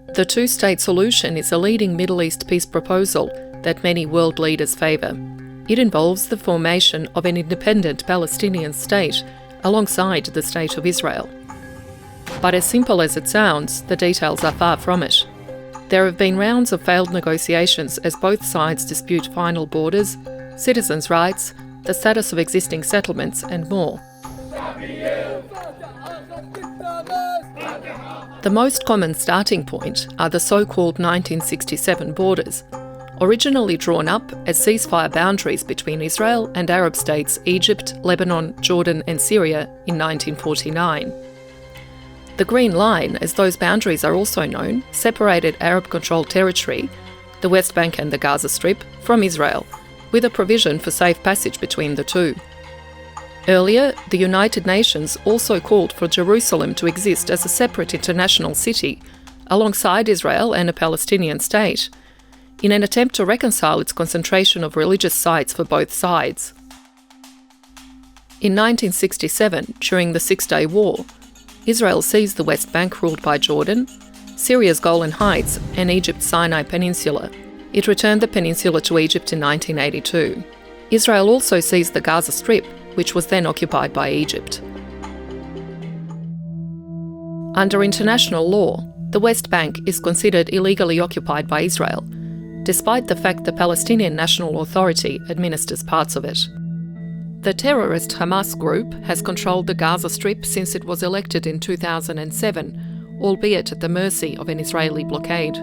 The two-state solution is a leading Middle East peace proposal that many world leaders favour. It involves the formation of an independent Palestinian state alongside the State of Israel. But as simple as it sounds, the details are far from it. There have been rounds of failed negotiations as both sides dispute final borders, citizens' rights, the status of existing settlements and more. The most common starting point are the so-called 1967 borders, originally drawn up as ceasefire boundaries between Israel and Arab states Egypt, Lebanon, Jordan and Syria in 1949. The Green Line, as those boundaries are also known, separated Arab-controlled territory, the West Bank and the Gaza Strip, from Israel, with a provision for safe passage between the two. Earlier, the United Nations also called for Jerusalem to exist as a separate international city, alongside Israel and a Palestinian state, in an attempt to reconcile its concentration of religious sites for both sides. In 1967, during the Six-Day War, Israel seized the West Bank ruled by Jordan, Syria's Golan Heights and Egypt's Sinai Peninsula. It returned the peninsula to Egypt in 1982. Israel also seized the Gaza Strip, which was then occupied by Egypt. Under international law, the West Bank is considered illegally occupied by Israel, despite the fact the Palestinian National Authority administers parts of it. The terrorist Hamas group has controlled the Gaza Strip since it was elected in 2007, albeit at the mercy of an Israeli blockade.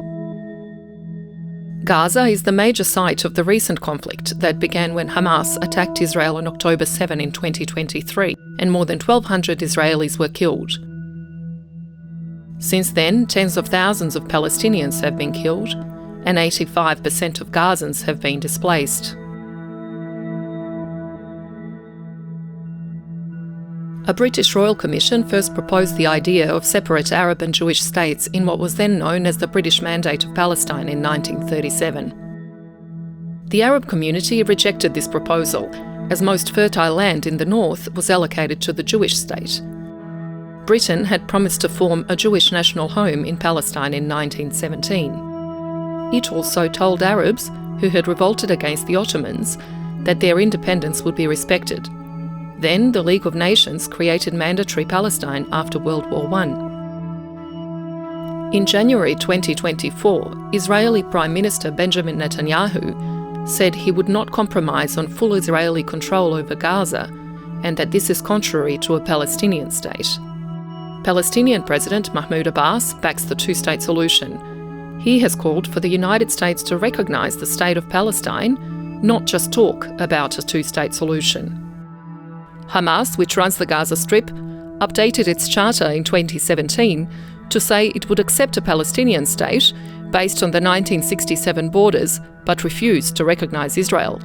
Gaza is the major site of the recent conflict that began when Hamas attacked Israel on October 7 in 2023, and more than 1,200 Israelis were killed. Since then, tens of thousands of Palestinians have been killed, and 85% of Gazans have been displaced. A British Royal Commission first proposed the idea of separate Arab and Jewish states in what was then known as the British Mandate of Palestine in 1937. The Arab community rejected this proposal, as most fertile land in the north was allocated to the Jewish state. Britain had promised to form a Jewish national home in Palestine in 1917. It also told Arabs, who had revolted against the Ottomans, that their independence would be respected. Then the League of Nations created mandatory Palestine after World War I. In January 2024, Israeli Prime Minister Benjamin Netanyahu said he would not compromise on full Israeli control over Gaza and that this is contrary to a Palestinian state. Palestinian President Mahmoud Abbas backs the two-state solution. He has called for the United States to recognise the state of Palestine, not just talk about a two-state solution. Hamas, which runs the Gaza Strip, updated its charter in 2017 to say it would accept a Palestinian state based on the 1967 borders, but refused to recognise Israel.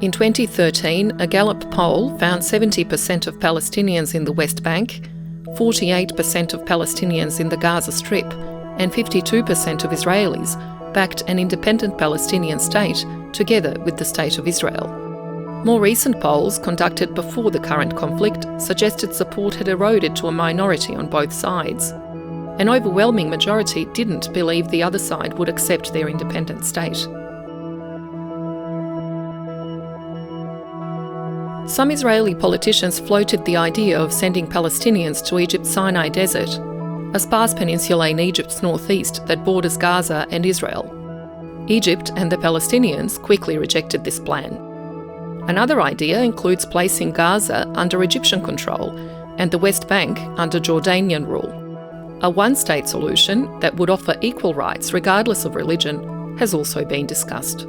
In 2013, a Gallup poll found 70% of Palestinians in the West Bank, 48% of Palestinians in the Gaza Strip, and 52% of Israelis backed an independent Palestinian state together with the State of Israel. More recent polls, conducted before the current conflict, suggested support had eroded to a minority on both sides. An overwhelming majority didn't believe the other side would accept their independent state. Some Israeli politicians floated the idea of sending Palestinians to Egypt's Sinai Desert, a sparse peninsula in Egypt's northeast that borders Gaza and Israel. Egypt and the Palestinians quickly rejected this plan. Another idea includes placing Gaza under Egyptian control and the West Bank under Jordanian rule. A one-state solution that would offer equal rights regardless of religion has also been discussed.